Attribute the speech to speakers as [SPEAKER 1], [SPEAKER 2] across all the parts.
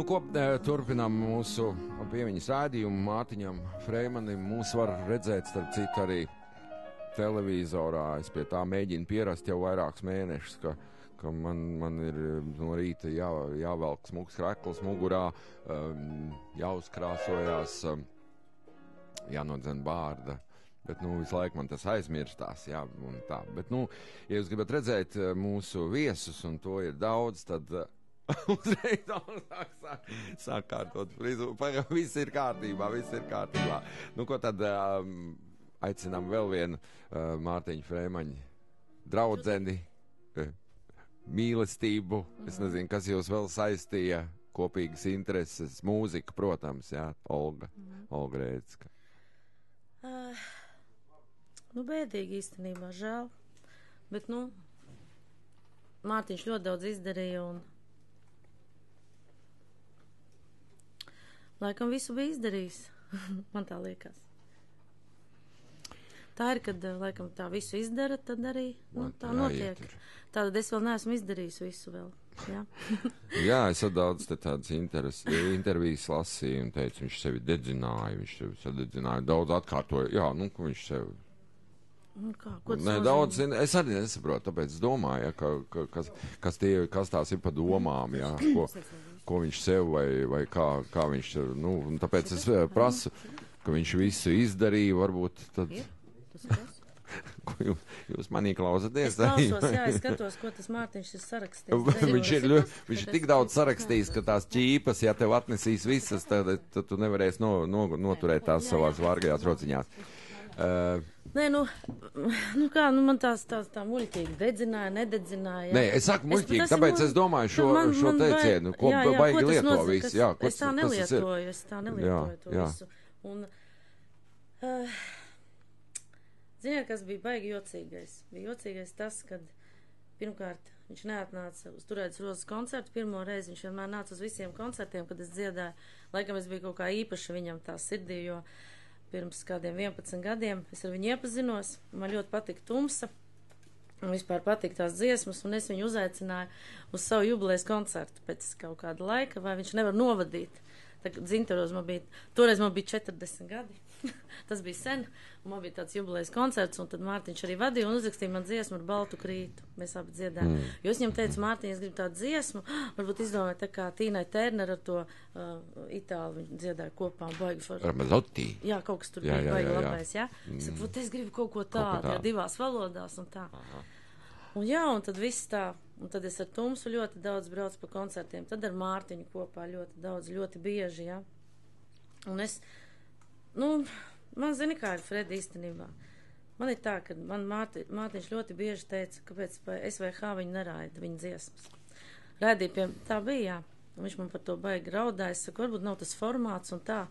[SPEAKER 1] Nu, ko turpinām mūsu piemiņas rādījumu Mārtiņam Freimanim. Mūs var redzēt, starp citu, arī televizorā. Es pie tā mēģinu pierast jau vairākus mēnešus, ka man ir no rīta jāvelk smuks krekls mugurā, jāuzkrāsojās, jānodzen bārda. Bet, visu laiku man tas aizmirstās, jā, un tā. Bet, ja jūs gribat redzēt mūsu viesus, un to ir daudz, tad uzreiz sāk kārtot frizūru. Viss ir kārtībā. Ko tad aicinām vēl vienu Mārtiņa Freimaņa draudzeni, mīlestību. Es nezinu, kas jūs vēl saistīja, kopīgas intereses, mūzika, protams, jā, Olga Rēcka.
[SPEAKER 2] Bēdīgi īstenībā, žēl. Bet, Mārtiņš ļoti daudz izdarīja un laikam visu bija izdarījis. Man tā liekas. Tā ir, kad laikam tā visu izdara, tad arī tā notiek. Tātad es vēl neesmu izdarījis visu vēl. Jā,
[SPEAKER 1] jā, es daudz tādas intervijas lasīju un teicu, viņš sevi dedzināja, viņš sevi sadedzināja, daudz atkārtoja, jā, ka viņš sevi... Daudz, es arī nesaprotu, tāpēc es domāju, ja, kas tās ir pa domām, jā, ko viņš sev vai kā viņš, tāpēc es prasu, ka viņš visu izdarīja, varbūt tad... Ko jūs manī klausaties?
[SPEAKER 2] Es klausos, jā, es skatos, ko tas Mārtiņš ir sarakstījis.
[SPEAKER 1] Viņš ir tik daudz sarakstījis, ka tās ķīpas, ja tev atnesīs visas, tad tu nevarēsi noturēt tās savās vārgajās rociņās.
[SPEAKER 2] Nē, man tā muļķīgi dedzināja, nededzināja.
[SPEAKER 1] Nē, es saku muļķīgi, tāpēc es domāju šo teicienu, ko baigi lieto visi.
[SPEAKER 2] Es tā nelietoju to visu. Un, ziniet, kas bija baigi jocīgais? Bija jocīgais tas, kad pirmkārt viņš neatnāca uz Turētas rozes koncertu. Pirmo reizi viņš vienmēr nāca uz visiem koncertiem, kad es dziedāju. Laikam es biju kaut kā īpaši viņam tā sirdī, jo pirms kādiem 11 gadiem es ar viņu iepazinos. Man ļoti patika Tumsa. Un vispār patika tās dziesmas, un es viņu uzaicināju uz savu jubilejas koncertu pēc kaut kāda laika, vai viņš nevar novadīt. Toreiz man bija 40 gadi. Tas bija sen, un man bija tāds jubilejas koncerts, un tad Mārtiņš arī vadīja un uzrakstīja man dziesmu ar baltu krītu. Mēs abi dziedājām. Jo es viņam teicu, Mārtiņ, es gribu tādu dziesmu, varbūt izdomāju tā kā Tīnai Tērner ar to itāli viņa dziedāja kopā un baigi forši.
[SPEAKER 1] Ar Mazotti?
[SPEAKER 2] Jā, kaut kas tur bija baigi labais, jā. Es saku, es gribu kaut ko tādu, jā, divās valodās un tā. Aha. Un jā, un tad viss tā, un tad es ar Tumsu ļoti daudz braucu pa koncertiem, tad ar Mārtiņu kopā ļoti daudz, ļoti bieži, jā. Un es, man zini, kā ir Fredi īstenībā. Man ir tā, ka man Mārtiņš ļoti bieži teica, kāpēc SVH viņu neraida, viņa dziesmas. Raidīja tā bija, jā. Un viņš man par to baigi raudāja, es saku, varbūt nav tas formāts un tā.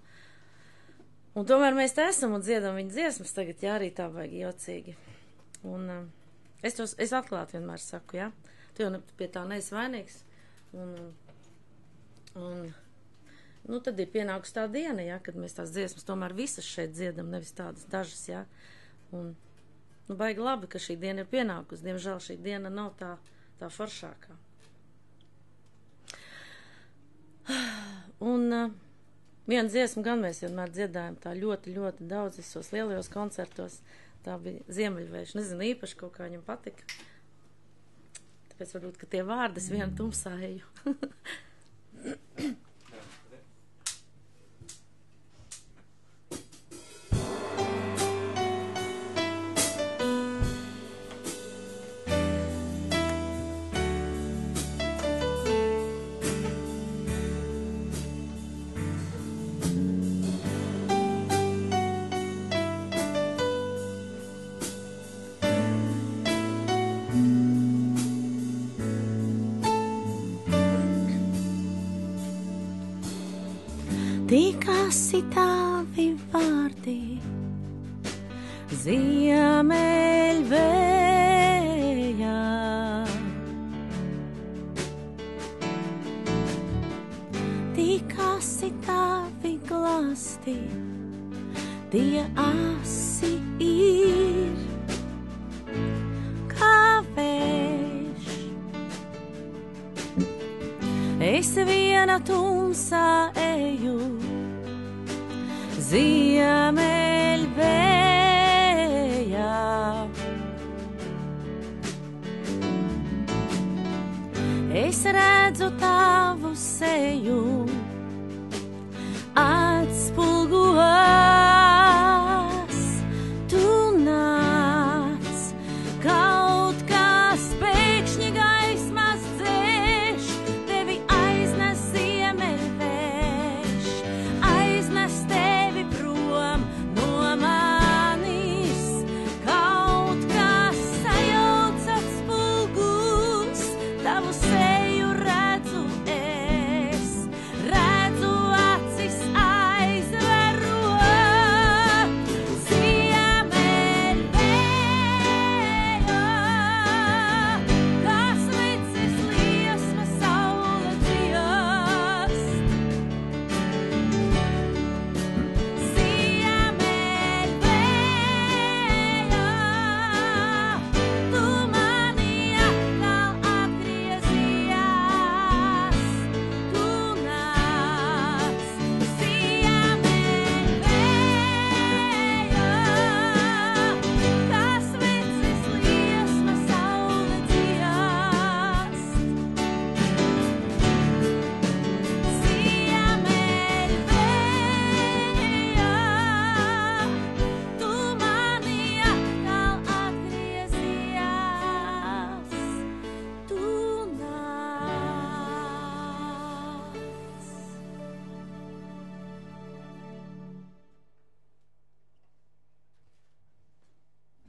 [SPEAKER 2] Un tomēr mēs te esam un dziedam viņa dziesmas tagad, jā, arī tā baigi jocīgi. Un es atklāti vienmēr saku, jā. Tu jau pie tā neesi vainīgs. Un tad ir pienākusi tā diena, jā, kad mēs tās dziesmas tomēr visas šeit dziedam, nevis tādas dažas, jā. Un, baigi labi, ka šī diena ir pienākusi. Diemžēl šī diena nav tā foršākā. Un vienu dziesmu gan mēs vienmēr dziedājam tā ļoti, ļoti daudz visos lielajos koncertos. Tā bija Ziemeļvējš. Nezinu, īpaši kaut kā viņam patika. Tāpēc varbūt, ka tie vārdas vienu tumsā eju.
[SPEAKER 3] Tikasi tavi vārdi Ziemeļvējā. Tikasi tavi glāsti, tie asi ir kā vējš. Es vien viena tumsā eju, ziemeļvējā. Es redzu tavu seju, atspulgos, tu nāc, kaut kas pēkšņi gaismas dzēš, tevi aiznes ziemeļvējš, aiznes tevi prom no manis, kaut kas sajauc atspulgus, tavu seju redzu es, redzu acis aizverot, ziemeļvējā, kas licis liesma saule dziest. Ziemeļvējā, tu mani atkal atgriezījās, tu nāc. Ziemeļvējā, kas licis liesma saule dziest. Ziemeļvējā, tu mani atkal atgriezījās, tu nāc.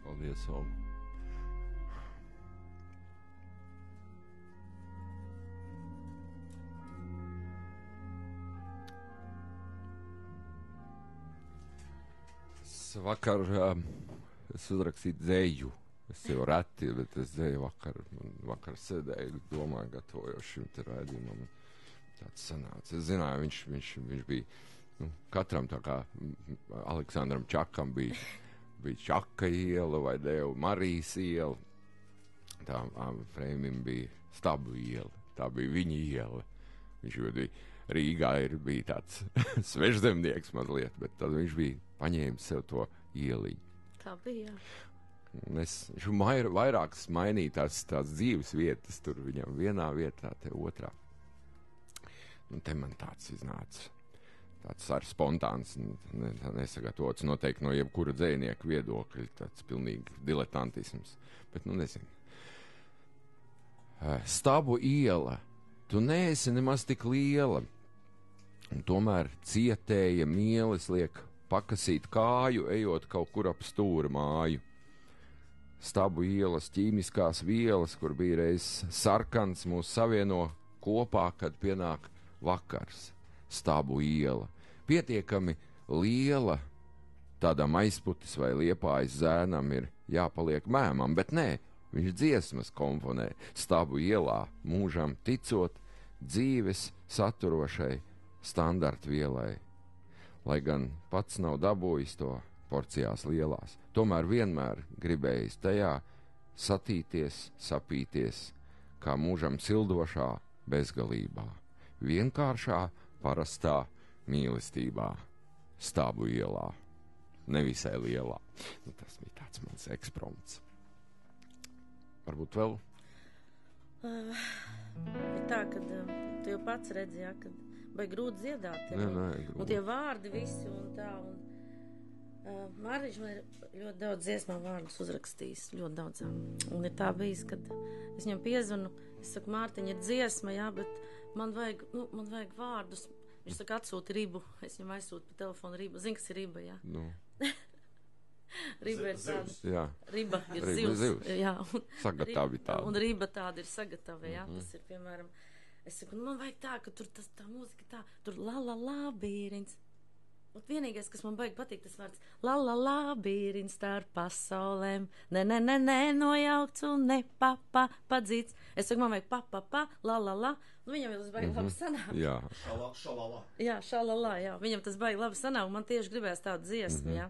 [SPEAKER 1] Paldies, Olga. Vakar es uzrakstīju dzēju. Es jau reti, bet es dzēju vakar sēdēju, domāju, gatavoju šim te raidījumam. Tāds sanāca. Es zināju, viņš bija, katram tā kā Aleksandram Čakam bija Čaka iela vai Deva Marijas iela. Tā Freimim bija Stabu iela. Tā bija viņa iela. Viņš bija Rīgā bija tāds svežzemnieks mazliet, bet tad viņš bija paņēmis sev to ieliņu.
[SPEAKER 2] Tā bija, jā.
[SPEAKER 1] Viņš vairākas mainīja tās dzīves vietas, tur viņam vienā vietā, te otrā. Te man tāds iznāca. Tāds ar spontāns, nesagatavots noteikti no jebkura dzējnieka viedokļa, tāds pilnīgi diletantisms. Bet, nezinu. Stabu iela, tu neesi nemaz tik liela, un tomēr cietēja mieles liek pakasīt kāju, ejot kaut kur ap stūra māju. Stabu ielas ķīmiskās vielas, kur bija reiz sarkans, mūs savieno kopā, kad pienāk vakars. Stabu iela. Pietiekami liela, tādam aizputis vai liepājas zēnam ir jāpaliek mēmam, bet nē, viņš dziesmas komponē Stabu ielā, mūžam ticot dzīves saturošai standartvielai. Lai gan pats nav dabūjis to porcijās lielās, tomēr vienmēr gribējis tajā satīties, sapīties, kā mūžam sildošā bezgalībā, vienkāršā, parastā mīlestībā, Stabu ielā, nevisai lielā. Tas bija tāds mans ekspromts. Varbūt vēl?
[SPEAKER 2] Bija tā, kad tu jau pats redzi, jā, kad vai grūti dziedāt.
[SPEAKER 1] Grūti.
[SPEAKER 2] Un tie vārdi visi un tā. Un, Mārtiņš man ir ļoti daudz dziesmām vārdus uzrakstījis. Ļoti daudz. Un ir tā bijis, kad es viņam piezvanu, es saku, Mārtiņ, ir dziesma, jā, bet man vajag vārdus. Viņš saka, atsūti ribu. Es viņam aizsūtu pa telefonu ribu. Zini, kas ir riba, jā? Riba ir tāda. Jā. Riba ir zivs. Jā.
[SPEAKER 1] Sagatavi tāda.
[SPEAKER 2] Un riba tāda ir sagatavi, jā. Tas ir, piemēram, es saku, man vajag tā, ka tur tā mūzika tā, tur labīrins. Un vienīgais, kas man baigi patīk, tas vārds labīrins starp pasaulēm, ne, nojaukts un ne padzīts. Es saku, man vajag pa, la. Nu, viņam jau tas baigi labi sanāk.
[SPEAKER 1] Jā.
[SPEAKER 4] Šalala.
[SPEAKER 2] Jā, šalala, jā. Viņam tas baigi labi sanāk, un man tieši gribēs tādu dziesmu, jā.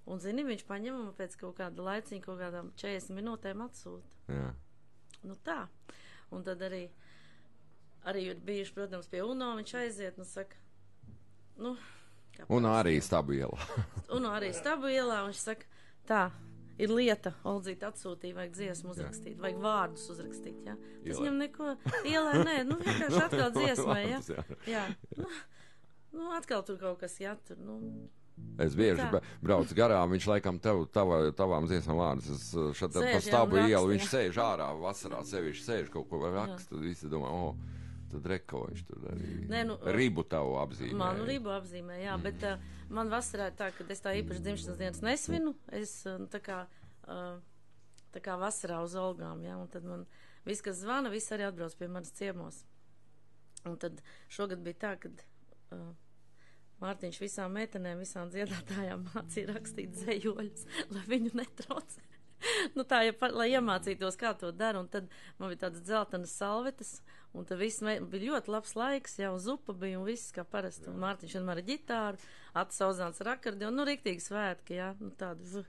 [SPEAKER 2] Un, zini, viņš paņem un pēc kaut kāda laiciņa, kaut kādām 40 minūtēm atsūta.
[SPEAKER 1] Jā.
[SPEAKER 2] Nu tā. Un tad arī arī ir bijuši, protams, pie UNO, viņš aiziet, nu saka, nu, kā
[SPEAKER 1] Un
[SPEAKER 2] parasti.
[SPEAKER 1] arī stabila.
[SPEAKER 2] UNO arī Stabu ielā, un viņš saka, tā, ir lieta, Oldzīte atsūtīja, vajag dziesmu uzrakstīt, vajag vārdus uzrakstīt, jā. Tas
[SPEAKER 1] Ielai.
[SPEAKER 2] viņam neko, ielai, nē, nu, vienkārši atkal dziesmai, jā.
[SPEAKER 1] Vārdus,
[SPEAKER 2] Jā, nu, atkal tur kaut kas, jā, tur, nu,
[SPEAKER 1] Es bieži
[SPEAKER 2] Tā.
[SPEAKER 1] braucu garām, viņš laikam tavām dziesmām vārdus. Es šeit
[SPEAKER 2] Sēž,
[SPEAKER 1] pa
[SPEAKER 2] jā,
[SPEAKER 1] Stabu
[SPEAKER 2] un raksta,
[SPEAKER 1] ielu, viņš
[SPEAKER 2] jā.
[SPEAKER 1] sēž ārā vasarā, sevišķi sēž kaut ko raksta, tad visi domā, tad reko viņš tur arī
[SPEAKER 2] Nē, nu,
[SPEAKER 1] ribu tavu apzīmē.
[SPEAKER 2] manu ribu apzīmē, jā, bet man vasarā ir tā, ka es tā īpaši dzimšanas dienas nesvinu, es tā kā vasarā uz Olgām, jā, un tad man viss, kas zvana, viss arī atbrauc pie manas ciemos. Un tad šogad bija tā, kad Mārtiņš visām meitenēm, visām dziedātājām mācīja rakstīt zejoļus, lai viņu netraucē. Nu tā, lai iemācītos, kā to dara, un tad man bija tādas dzeltenas salvetes, un tad viss bija ļoti labs laiks, jā, un zupa bija, un viss kā parasti, un Mārtiņš vienmēr ar ģitāru, Atis Sauzāns ar akordionu, nu riktīgi svētki, jā, nu tādu,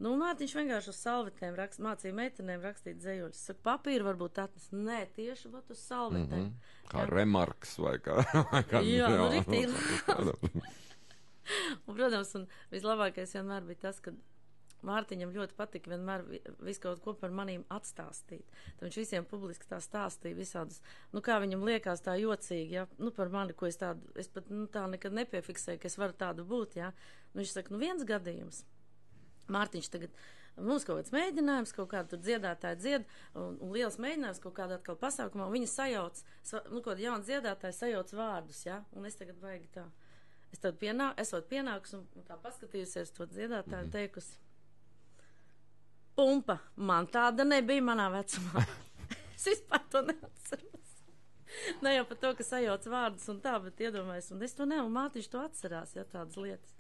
[SPEAKER 2] nu Mārtiņš vienkārši uz salvetēm mācīja meitenēm rakstīt zejoļus. Saka, papīru varbūt atnes, nē, tieši vat uz salvetēm.
[SPEAKER 1] Kā remarks vai kā.
[SPEAKER 2] Jā, nu riktīgi. Un, protams, un vislabākais vienmēr bija tas, ka Mārtiņam ļoti patika vienmēr visu kaut ko par manīm atstāstīt. Tad viņš visiem publiski tā stāstīja visādas, nu kā viņam liekas tā jocīgi, ja, nu par mani, ko es pat, nu tā nekad nepiefiksēju, ka es varu tādu būt, ja. Nu viņš saka, nu viens gadījums. Mārtiņš tagad, mums kaut kāds mēģinājums, kaut kādu tur dziedātāju dzied, un liels mēģinājums kaut kādā atkal pasākumā, un viņi sajauc, nu kaut kāda jauna dziedātāja sajauc vārdus, ja, un es tagad vajag tā, esot pienākus, un tā paskatījusies to dziedātāju teikusi, pumpa, man tāda nebija manā vecumā. Es vispār to neatceros. Ne jau par to, ka sajauc vārdus un tā, bet iedomājies, un es to ne, un Mārtiņš to atcerās, ja, tādas lietas.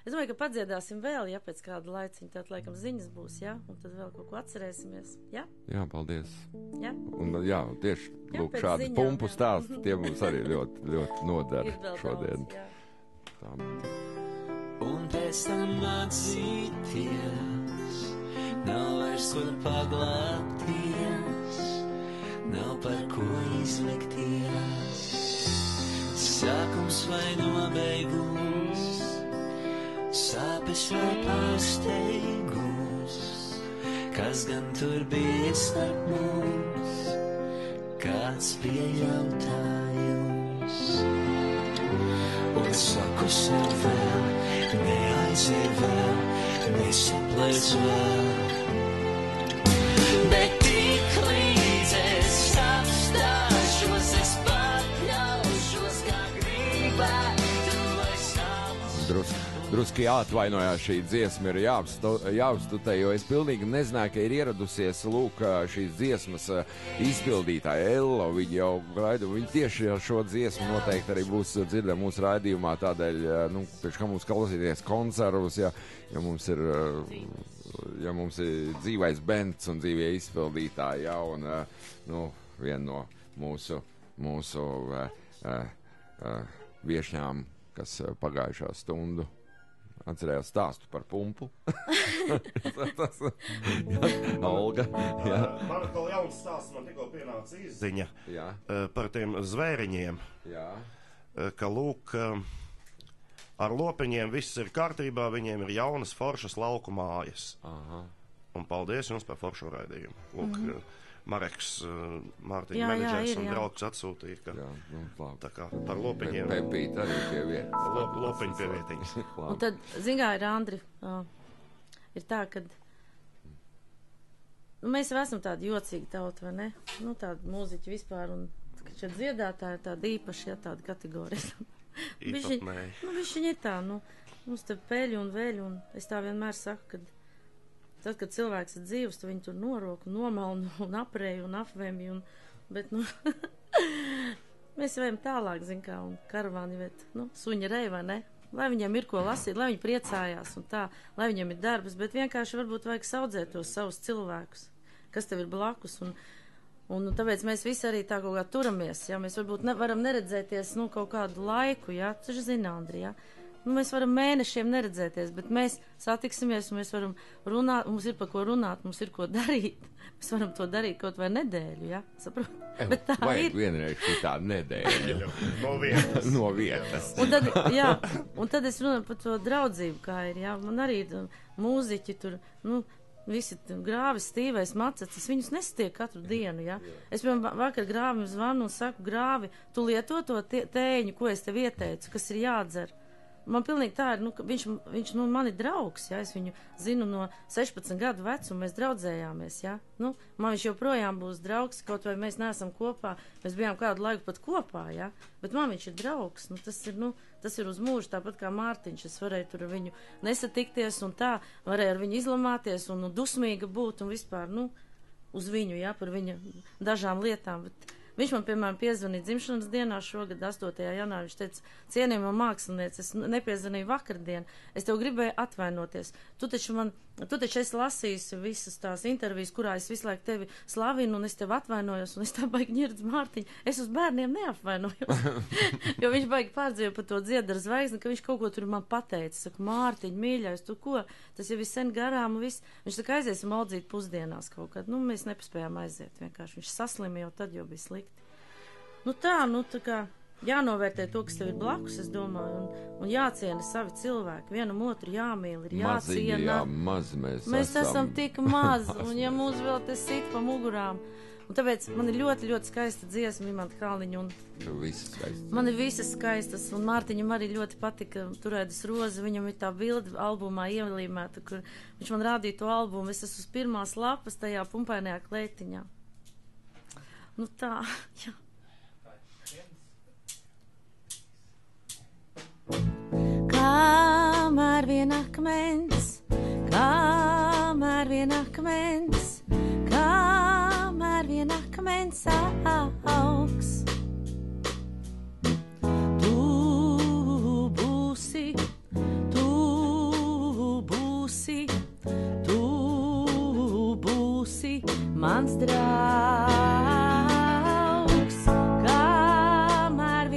[SPEAKER 2] Es domāju, ka padziedāsim vēl, ja pēc kāda laiciņa, tad laikam ziņas būs, ja, un tad vēl kaut ko atcerēsimies, ja?
[SPEAKER 1] Jā, paldies.
[SPEAKER 2] Ja?
[SPEAKER 1] Un jā, tieši,
[SPEAKER 2] Jā,
[SPEAKER 1] lūk,
[SPEAKER 2] pēc
[SPEAKER 1] šādi
[SPEAKER 2] ziņām,
[SPEAKER 1] pumpu
[SPEAKER 2] jā.
[SPEAKER 1] stāsti, tie mums arī ļoti, ļoti nodara
[SPEAKER 2] Ir vēl
[SPEAKER 1] šodien.
[SPEAKER 2] daudz, jā.
[SPEAKER 1] Tā.
[SPEAKER 4] Un pēc tam mācīties, nav vairs kur paglāpties, nav par ko izlikties. Sākums vai nobeigums, sāpes vai pārsteigums, kas gan tur bija starp mums, kāds bija jautājums. Un saku sev vēl, neaiziet vēl, nesaplēc vēl. Bet tik līdz es apstāšos, es pakļaušos, kā gribētu, lai savu.
[SPEAKER 1] Druski jāatvainojās, šī dziesma ir jāuzstutē, jo es pilnīgi nezināju, ka ir ieradusies, lūk, šīs dziesmas izpildītāja Ello. Viņa jau gaida, viņa tieši ar šo dziesmu noteikti arī būs dzirdama mūsu raidījumā, tādēļ, nu, pēc kā mums klausīties koncervus, ja mums ir dzīvais bends un dzīvie izpildītāji, ja, un, nu, viena no mūsu viešņām, kas pagājušā stundu atcerējās stāstu par pumpu. Tas, jā, Olga. Jā.
[SPEAKER 5] Man atkal jauns stāsts, man tikko pienāca izziņa
[SPEAKER 1] Jā.
[SPEAKER 5] par tiem zvēriņiem,
[SPEAKER 1] Jā.
[SPEAKER 5] ka lūk, ar lopiņiem viss ir kārtībā, viņiem ir jaunas foršas lauku mājas.
[SPEAKER 1] Aha.
[SPEAKER 5] Un paldies jums par foršu raidījumu. Lūk, Mareks, Mārtiņa
[SPEAKER 2] Jā,
[SPEAKER 5] menedžers
[SPEAKER 2] ir,
[SPEAKER 5] un
[SPEAKER 2] jā.
[SPEAKER 5] draugs atsūtīja, ka
[SPEAKER 1] Jā, nu, labi.
[SPEAKER 5] tā kā par lopiņiem,
[SPEAKER 1] Pepīt arī pie vietas.
[SPEAKER 5] lopiņu pie vietiņas.
[SPEAKER 2] Un tad, zingā, ir Andri, ir tā, ka nu, mēs jau esam tādi jocīgi tauti, vai ne? Nu, tādi mūziķi vispār, un šie dziedātāji ir tādi īpaši, ja tādi kategorijas.
[SPEAKER 5] Īpatnēji.
[SPEAKER 2] Nu, viņi ir tā, nu, mums te peļi un veļi, un es tā vienmēr saku, ka tad, kad cilvēks ir dzīvs, tu viņu tur norok, nomalnu un aprēju un apvemi, bet, nu, mēs jau ejam tālāk, zin kā, un karavāni, bet, nu, suņa rej, vai ne? Lai viņiem ir ko lasīt, lai viņi priecājās un tā, lai viņiem ir darbs, bet vienkārši varbūt vajag saudzēt tos savus cilvēkus, kas tev ir blakus, un tāpēc mēs visi arī tā kaut kā turamies, ja, mēs varbūt varam neredzēties, nu, kaut kādu laiku, ja, taču zina, Andri, ja, mēs varam mēnešiem neredzēties, bet mēs satiksimies un mēs varam runāt, mums ir par ko runāt, mums ir ko darīt. Mēs varam to darīt kaut vai nedēļu, ja? Saprot? Bet tā
[SPEAKER 1] Vajag
[SPEAKER 2] ir.
[SPEAKER 1] vienreiz šitā nedēļa
[SPEAKER 5] No vietas.
[SPEAKER 1] no vietas.
[SPEAKER 2] Un tad, jā, un tad es runāju par to draudzību, kā ir, jā. Man arī mūziķi tur, visi Grāvis, Stīvais, Macecis, viņus nesatiek katru dienu, jā. Es, piemēram, vakar Grāvim zvanu un saku, Grāvi, tu lieto to tēņu, ko es tev ieteicu, kas ir jādzer. Man pilnīgi tā ir, ka viņš man ir draugs, jā, es viņu zinu no 16 gadu vecuma, mēs draudzējāmies, jā. Man viņš joprojām būs draugs, kaut vai mēs neesam kopā, mēs bijām kādu laiku pat kopā, jā, bet man viņš ir draugs, tas ir uz mūžu, tāpat kā Mārtiņš, es varēju tur ar viņu nesatikties un tā, varēju ar viņu izlamāties un dusmīga būt un vispār, uz viņu, jā, par viņa dažām lietām, bet viņš man, piemēram, piezvanīja dzimšanas dienā šogad, 8. janvārī. Viņš teica, cienījamā māksliniece, es nepiezvanīju vakardien, es tev gribēju atvainoties. Tu taču esi lasījis visas tās intervijas, kurā es visu laiku tevi slavinu, un es tev atvainojos, un es tā baigi ņirdz Mārtiņu. Es uz bērniem neapvainojos. Jo viņš baigi pārdzīvoja par to Dziedara zvaigzni, ka viņš kaut ko tur man pateica. Saka, Mārtiņ, mīļais, tu ko? Tas jau viss sen garām un viss. Viņš saka, aiziesim audzīt pusdienās kaut kad. Mēs nepaspējām aiziet vienkārši. Viņš saslima jau tad, jau bija slikti. Tā kā jānovērtē to, kas tev ir blakus, es domāju, un jāciena savi cilvēki, vienam otru jāmīl, ir jāciena.
[SPEAKER 1] Jā, mazi mēs
[SPEAKER 2] esam tik mazi, un ja mūs vēl te sit pa mugurām, un tāpēc man ir ļoti, ļoti skaista dziesma, Imanta Kalniņa, un
[SPEAKER 1] visas skaistas.
[SPEAKER 2] Man ir visas skaistas, un Mārtiņam arī ļoti patika Turēdas roze, viņam ir tā bilde albumā ielīmēta, kur viņš man rādīja to albumu, es esmu uz pirmās lapas tajā pumpainajā klētiņā. Tā, jā. Kamēr vien akmens, kamēr vien akmens, kamēr vien akmens augs. Tu būsi, tu būsi, tu būsi mans draugs. Kamēr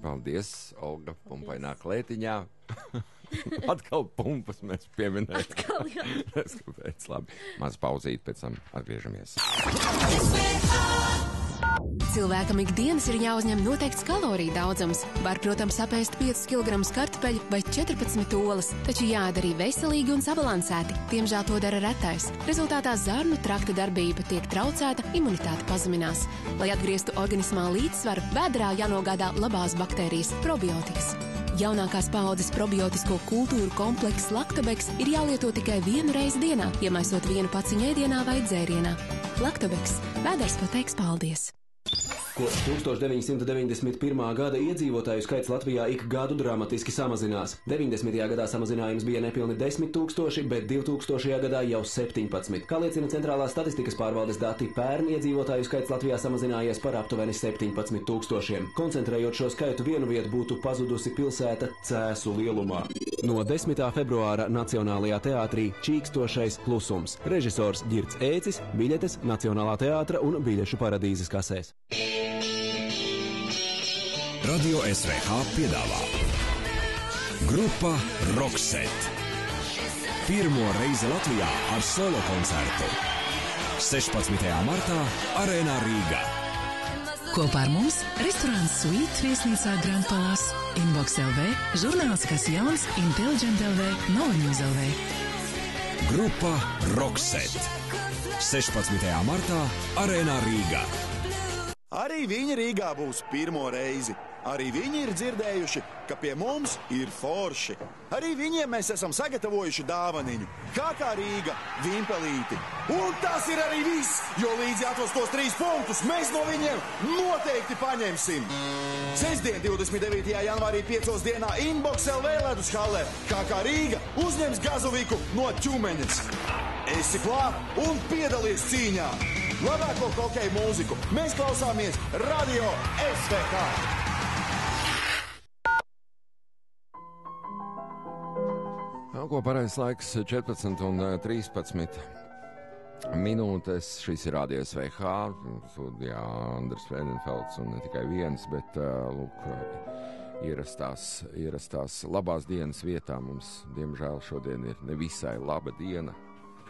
[SPEAKER 1] Paldies, Olga, pumpainā klētiņā. Atkal pumpas mēs pieminējam.
[SPEAKER 2] Atkal, jā.
[SPEAKER 1] Kāpēc, labi. Maz pauzīt, pēc tam atgriežamies.
[SPEAKER 6] Cilvēkam ikdienas ir jāuzņem noteikts kaloriju daudzums. Var, protams, apēst 5 kg kartupeļu vai 14 olas, taču jādara arī veselīgi un sabalansēti. Diemžēl to dara retais. Rezultātā zarnu trakta darbība tiek traucēta, imunitāte pazeminās. Lai atgrieztu organismā līdzsvaru, vēderā jānogādā labās baktērijas – probiotikas. Jaunākās paaudzes probiotisko kultūru komplekss Laktobeks ir jālieto tikai 1 reizi dienā, iemaisot 1 paciņu ēdienā vai dzērienā. Laktobeks – vēders pateiks paldies!
[SPEAKER 7] Kopš 1991. gada iedzīvotāju skaits Latvijā ik gadu dramatiski samazinās. 90. gadā samazinājums bija nepilni 10 000, bet 2000. gadā jau 17. Kā liecina centrālās statistikas pārvaldes dati, pērn iedzīvotāju skaits Latvijā samazinājies par aptuveni 17 000. Koncentrējot šo skaitu vienu vietu, būtu pazudusi pilsēta Cēsu lielumā. No 10. februāra Nacionālajā teātrī Čīkstošais klusums. Režisors Ģirds Ēcis, biļetes Nacionālā teātra un biļešu paradīzes kasēs.
[SPEAKER 8] Radio SVH piedāvā Grupa Rockset. Pirmo reizi Latvijā ar solo koncertu. 16. martā Arēnā Rīgā.
[SPEAKER 9] Kopā ar mums restorāns Sweet viesnīcā Grand Palace, Inbox LV, žurnālistikas jauns Intelligent LV, Novanews LV.
[SPEAKER 8] Grupa Rockset. 16. martā Arēnā Rīgā.
[SPEAKER 10] Arī viņi Rīgā būs pirmo reizi. Arī viņi ir dzirdējuši, ka pie mums ir forši. Arī viņiem mēs esam sagatavojuši dāvaniņu. Kā Rīga, Vimpelīti. Un tas ir arī viss, jo līdzi atvestos 3 punktus mēs no viņiem noteikti paņemsim. Sestdien, 29. janvārī 5 dienā Inbox LV ledus hallē. Kā Rīga uzņems Gazoviku no Ķumeņas. Esi klāt un piedalies cīņā. Labāko hokeju mūziku mēs klausāmies Radio SVH.
[SPEAKER 1] Ko pareizs laiks 14 un 13 minūtes. Šis ir Radio SVH. Studijā Andris Frēdenfelds un ne tikai viens, bet lūk, ierastās labās dienas vietā. Mums, diemžēl, šodien ir nevisai laba diena.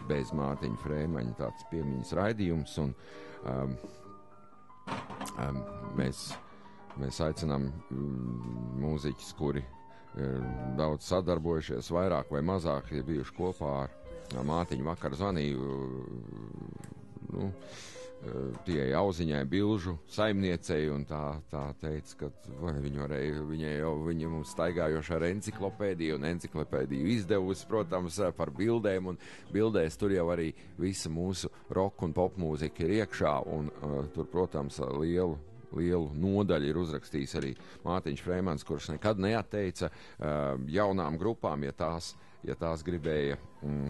[SPEAKER 1] Bez Mārtiņa Frēmaņa tāds piemiņas raidījums, un mēs aicinām mūziķus, kuri daudz sadarbojušies, vairāk vai mazāk ir bijuši kopā ar Mārtiņu. Vakar zvanīju tie auziņai bilžu saimniecei, un tā teica, ka viņa mums staigājoša ar enciklopēdiju, un enciklopēdiju izdevusi, protams, par bildēm, un bildēs tur jau arī visa mūsu rock un popmūzika ir iekšā, un tur, protams, lielu nodaļu ir uzrakstījis arī Mārtiņš Frēmans, kurš nekad neatteica jaunām grupām, ja tās gribēja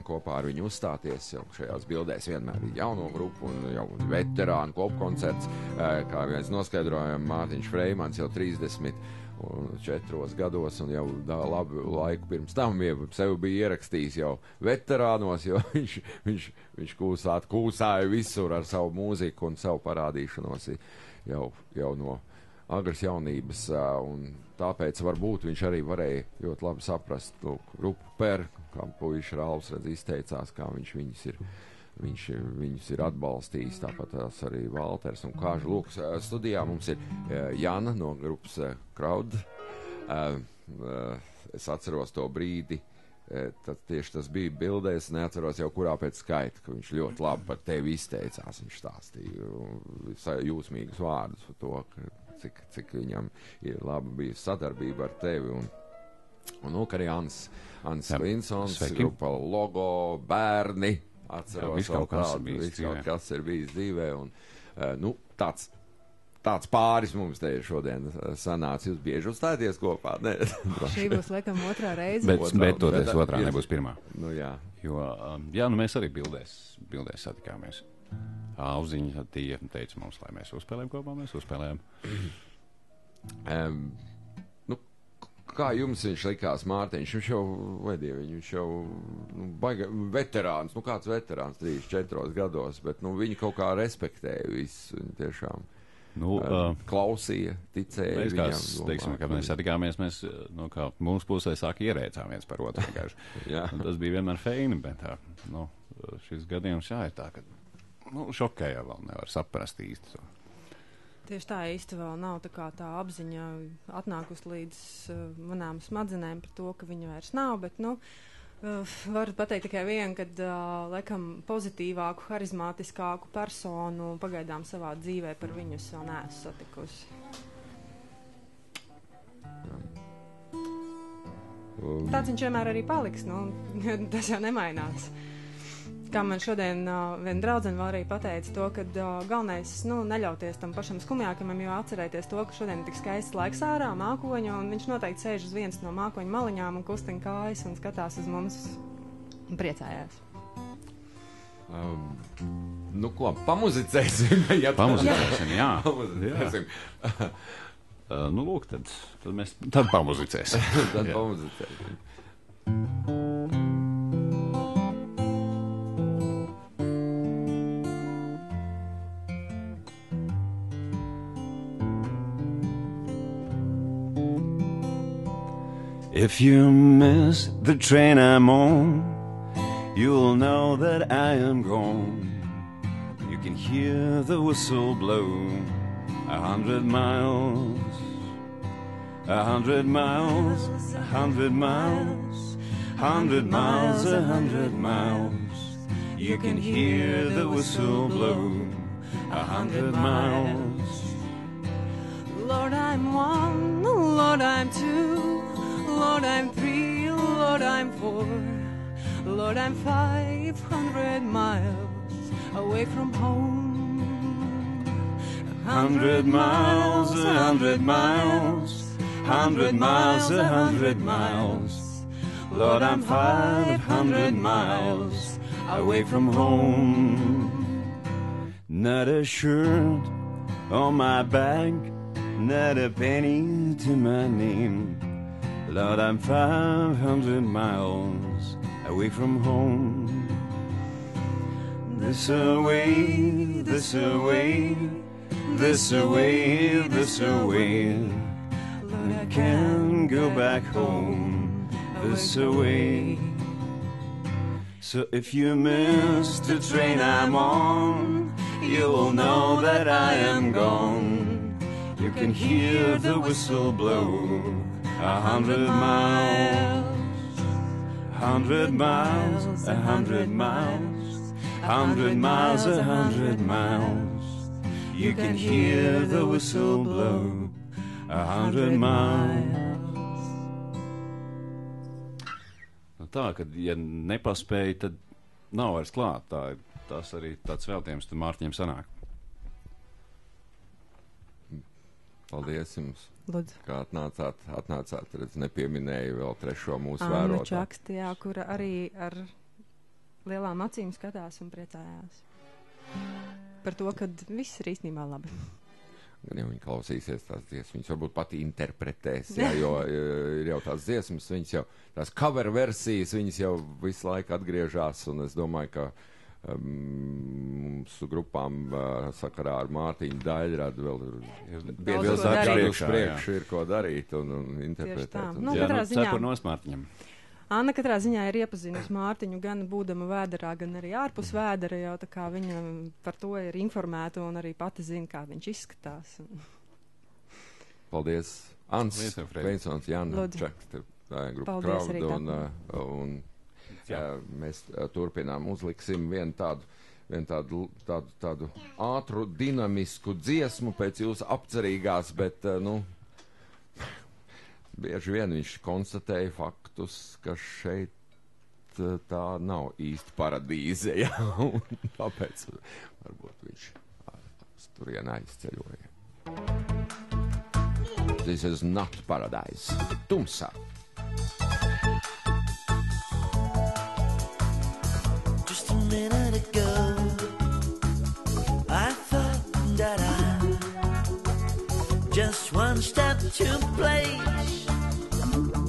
[SPEAKER 1] kopā ar viņu uzstāties. Jau šajās bildēs vienmēr ir jauno grupu un jau veterānu kopkoncerts. Kā mēs noskaidrojam, Mārtiņš Frēmans jau 34 gados un jau labu laiku pirms tam sev bija ierakstījis jau veterānos, jo viņš kūsāja visur ar savu mūziku un savu parādīšanos jau no agras jaunības, un tāpēc varbūt viņš arī varēja ļoti labi saprast, grupu Per, kā puiši Rāls redz izteicās, kā viņš viņus ir atbalstījis, tāpat tās arī Valters un Kāža. Lūk, studijā mums ir Jana no grupas Crowd. Es atceros to brīdi, tad tieši tas bija bildēs, neatceros jau kurā pēc skaita, ka viņš ļoti labi par tevi izteicās, viņš stāstīja jūsmīgus vārdus par to, cik viņam ir laba bijusi sadarbība ar tevi, un lūk arī Ans Linsons, grupa Logo, bērni, atceros kaut kas ir bijis dzīvē, un tāds pāris mums te šodien sanāca. Jūs bieži uzstāties kopā? Ne?
[SPEAKER 11] Šī būs laikam otrā reize.
[SPEAKER 12] Bet toties otrā nebūs pirmā.
[SPEAKER 1] Nu jā.
[SPEAKER 12] Jo, mēs arī bildēs satikāmies. Auziņa teica mums, lai mēs uzspēlējam kopā, mēs uzspēlējam.
[SPEAKER 1] Kā jums viņš likās, Mārtiņš? Viņš jau baiga veterāns, kāds veterāns 34 gados, bet viņu kaut kā respektēja visu, viņi tiešām. klausīja, ticēja
[SPEAKER 12] Mēs,
[SPEAKER 1] viņam.
[SPEAKER 12] teiksim, kad mēs satikāmies, mēs kā mūsu pusē sāk ierēcām viens par otru vienkārši. Tas bija vienmēr feini, bet šis gadījums ir tā, ka šokēja vēl nevar saprast īsti to.
[SPEAKER 11] Tieši tā īsti vēl nav tā apziņa atnākusi līdz manām smadzenēm par to, ka viņa vairs nav, bet, varu pateikt tikai vienu, kad laikam pozitīvāku, harizmātiskāku personu pagaidām savā dzīvē par viņu es vēl neesmu satikusi. Tāds viņš vienmēr arī paliks, tas jau nemainās. Kā man šodien viena draudzene vēl arī pateica to, ka galvenais neļauties tam pašam skumjākam, jo atcerēties to, ka šodien ir tik skaists laiks ārā, mākoņu, un viņš noteikti sēž uz vienas no mākoņu maliņām un kustina kājas un skatās uz mums un priecājās.
[SPEAKER 1] Ko, pamuzicēsim?
[SPEAKER 12] Pamuzicēsim, jā. Pamuzicēsim. Lūk, tad mēs pamuzicēsim.
[SPEAKER 1] Tad pamuzicēsim.
[SPEAKER 4] If you miss the train I'm on, you'll know that I am gone. You can hear the whistle blow 100 miles, 100 miles, 100 miles, 100 miles, 100 miles. You can hear the whistle blow 100 miles.
[SPEAKER 11] Lord, I'm one, Lord, I'm two, Lord, I'm three, Lord, I'm four, Lord, I'm 500 miles away from home.
[SPEAKER 4] 100 miles, 100 miles, 100 miles, 100 miles. Lord, I'm 500 miles away from home. Not a shirt on my back, not a penny to my name. Lord, I'm 500 miles away from home. This away, this away, this away, this away. Lord, I can't go back home. This away. So if you miss the train I'm on, you will know that I am gone. You can hear the whistle blow 100 miles, 100 miles, 100 miles, 100 miles, 100 miles. You can hear the whistle blow 100 miles.
[SPEAKER 12] Tā, ka, ja nepaspēja, tad nav vairs klāt. Tas arī tāds veltījums tad Mārtiņam sanāk.
[SPEAKER 1] Paldies jums,
[SPEAKER 11] Lūdzu.
[SPEAKER 1] Kā atnācāt, redz, nepieminēju vēl trešo mūsu
[SPEAKER 11] Anna
[SPEAKER 1] vērotāju.
[SPEAKER 11] Čakste, jā, kura arī ar lielām acīm skatās un priecājās par to, ka viss ir īstenībā labi.
[SPEAKER 1] Gan jau viņi klausīsies tās dziesmas, viņas varbūt pati interpretēs, jā, jo ir jau tās dziesmas, viņas jau, tās cover versijas, viņas jau visu laiku atgriežās, un es domāju, ka mūsu grupām sakarā ar Mārtiņu Daļradu vēl uz priekšu ir ko darīt un interpretēt.
[SPEAKER 12] Cepur nos Mārtiņam.
[SPEAKER 11] Anna katrā ziņā ir iepazinusi Mārtiņu gan būdama vēderā, gan arī ārpus vēdera, jau tā kā viņa par to ir informēta un arī pati zina, kā viņš izskatās.
[SPEAKER 1] Paldies, Ans, Veinsons, Jāna Čakste, grupa Crowd, un mēs turpinām, uzliksim vienu tādu ātru, dinamisku dziesmu pēc jūsu apcerīgās, bet, bieži vien viņš konstatēja faktus, ka šeit tā nav īsti paradīze, jā, un tāpēc varbūt viņš turien aizceļoja. This is not paradise. Tumsā.
[SPEAKER 13] Just a minute ago, I thought that I just one step to place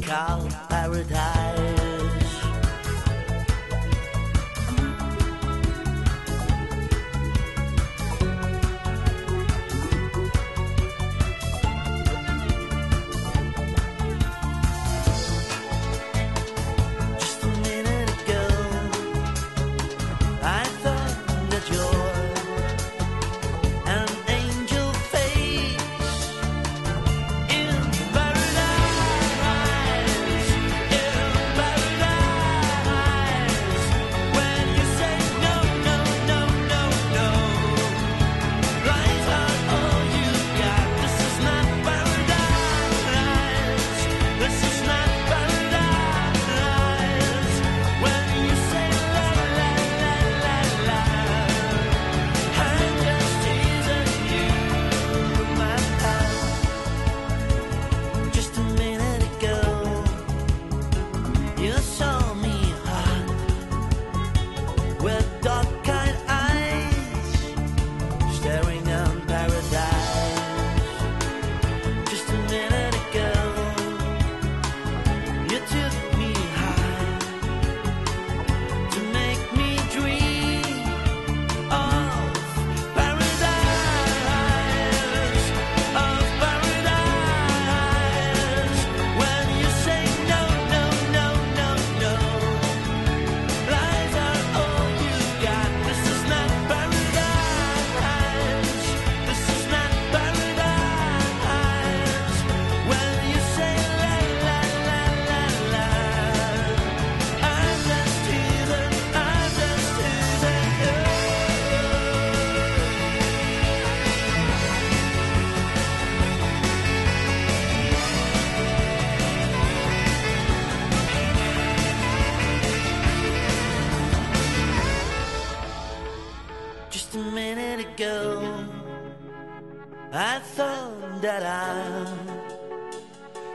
[SPEAKER 13] called paradise.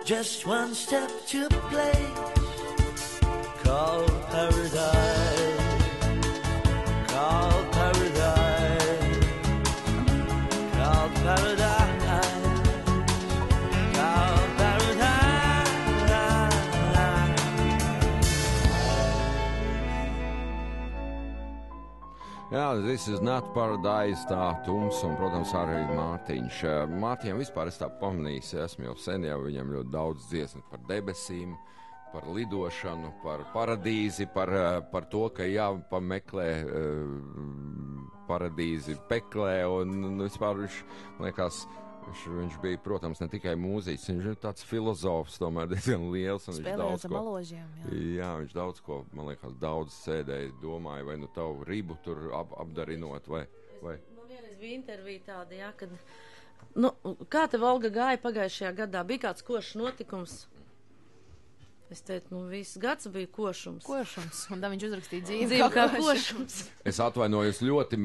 [SPEAKER 13] just one step to a place called paradise. Called paradise. Called paradise. Called paradise.
[SPEAKER 1] Jā, this is not paradise, tā Tums un, protams, arī Mārtiņš. Mārtiņam vispār es tā pamanījis, esmu jau sen, jau viņam ļoti daudz dziesmu par debesīm, par lidošanu, par paradīzi, par to, ka jāpameklē paradīzi peklē, un vispār viņš, man liekas, viņš bija, protams, ne tikai mūziķis, viņš ir tāds filozofs, tomēr diezgan liels.
[SPEAKER 14] Spēlējās ar maložiem.
[SPEAKER 1] Jā, viņš daudz ko, man liekas, daudz sēdēja, domāja, vai nu tavu ribu tur apdarinot, vai.
[SPEAKER 2] Man vienreiz bija intervija tāda, jā, kad, kā tev, Olga, gāja pagājušajā gadā? Bija kāds košs notikums? Es teicu, viss gads bija košums.
[SPEAKER 14] Košums, un tā viņš uzrakstīja dzīvi.
[SPEAKER 2] Dzīvi kā košums.
[SPEAKER 1] Es atvainojos ļoti,